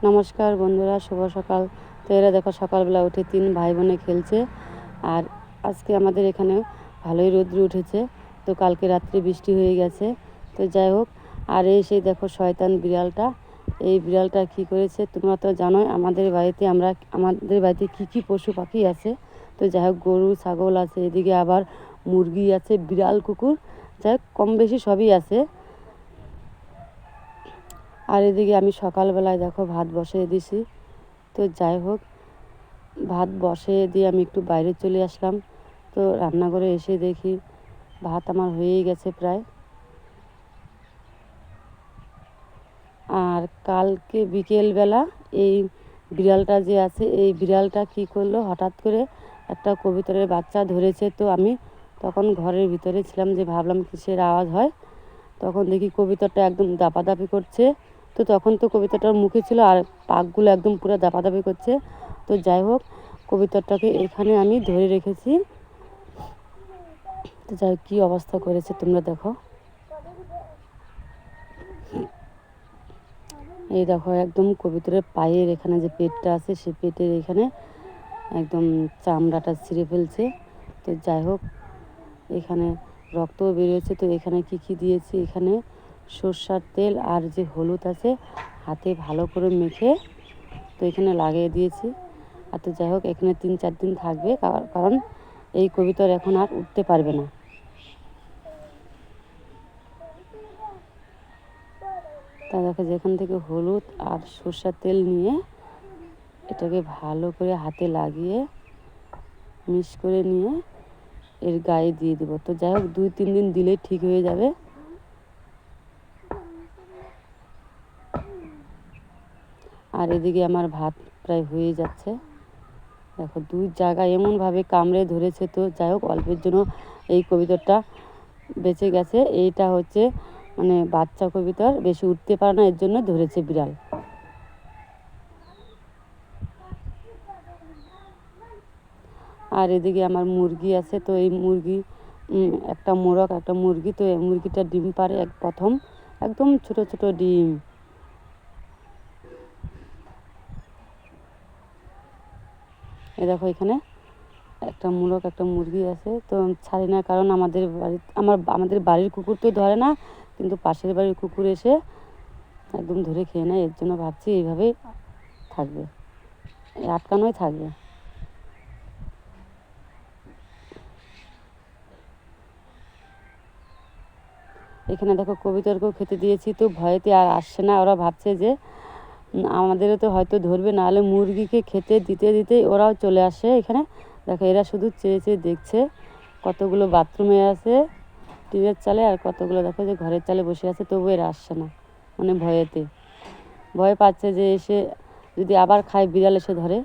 নমস্কার বন্ধুরা, শুভ সকাল। তো এরা দেখো সকালবেলা উঠে 3 ভাই বোনে খেলছে। আর আজকে আমাদের এখানে ভালোই রৌদ্র উঠেছে। তো কালকে রাত্রে বৃষ্টি হয়ে গেছে। তো যাই হোক, আর এই সেই দেখো শয়তান বিড়ালটা। এই বিড়ালটা কী করেছে তোমরা তো জানোই, আমাদের বাড়িতে কী পশু পাখি আছে। তো যাই হোক, গরু ছাগল আছে, এদিকে আবার মুরগি আছে, বিড়াল কুকুর, যাই হোক কম বেশি সবই আছে। আর এদিকে আমি সকালবেলায় দেখো ভাত বসিয়ে দিছি। তো যাই হোক, ভাত বসিয়ে দিয়ে আমি একটু বাইরে চলে আসলাম। তো রান্নাঘরে এসে দেখি ভাত আমার হয়েই গেছে প্রায়। আর কালকে বিকেলবেলা এই বিড়ালটা যে আছে, এই বিড়ালটা কী করলো, হঠাৎ করে একটা কবুতরের বাচ্চা ধরেছে। তো আমি তখন ঘরের ভিতরে ছিলাম, যে ভাবলাম কিসের আওয়াজ হয়। তখন দেখি কবুতরটা একদম দাপাদাপি করছে। তো তখন তো কবুতরটার মুখে ছিল আর পাকগুলো একদম পুরো দাপাদাপি করছে। তো যাই হোক, কবুতরটাকে এখানে আমি ধরে রেখেছি। তো যাই হোক, কী অবস্থা করেছে তোমরা দেখো। এই দেখো, একদম কবুতরের পায়ের এখানে যে পেটটা আছে, সেই পেটের এখানে একদম চামড়াটা ছিঁড়ে ফেলছে। তো যাই হোক, এখানে রক্তও বেরিয়েছে। তো এখানে কি দিয়েছি, এখানে সর্ষার তেল আর যে হলুদ আছে, হাতে ভালো করে মেখে তো এখানে লাগিয়ে দিয়েছি। আর তো যাই হোক, এখানে 3-4 দিন থাকবে, কারণ এই কবুতর এখন আর উঠতে পারবে না। তা দেখো, যেখান থেকে হলুদ আর সর্ষার তেল নিয়ে এটাকে ভালো করে হাতে লাগিয়ে মিক্স করে নিয়ে এর গায়ে দিয়ে দেবো। তো যাই হোক, 2-3 দিন দিলেই ঠিক হয়ে যাবে। আর এদিকে আমার ভাত প্রায় হয়ে যাচ্ছে। দেখো, 2 জায়গায় এমনভাবে কামড়ে ধরেছে। তো যাই হোক, অল্পের জন্য এই কবুতরটা বেঁচে গেছে। এইটা হচ্ছে মানে বাচ্চা কবুতর, বেশি উঠতে পারে না, এর জন্য ধরেছে বিড়াল। আর এদিকে আমার মুরগি আছে। তো এই মুরগি একটা মোরগ, একটা মুরগি। তো এই মুরগিটা ডিম পাড়ে প্রথম, একদম ছোট ছোট ডিম। এ দেখো, এখানে একটা মোরগ একটা মুরগি আছে। তো ছাড়ি না, কারণ আমাদের বাড়ির কুকুর তো ধরে না, কিন্তু পাশের বাড়ির কুকুর এসে একদম ধরে খেয়ে নেয়। এর জন্য ভাবছি এইভাবেই থাকবে, আটকানোই থাকবে। এখানে দেখো, কবুতরকেও খেতে দিয়েছি। তো ভয়েতে আর আসছে না, ওরা ভাবছে যে আমাদেরও তো হয়তো ধরবে, নাহলে মুরগিকে খেতে দিতে দিতেই ওরাও চলে আসে এখানে। দেখো, এরা শুধু চেয়ে চেয়ে দেখছে। কতগুলো বাথরুমে আছে টিনের চালে, আর কতগুলো দেখো যে ঘরের চালে বসে আছে, তবু এরা আসছে না, মানে ভয় পাচ্ছে যে এসে যদি আবার খায়, বিড়াল এসে ধরে,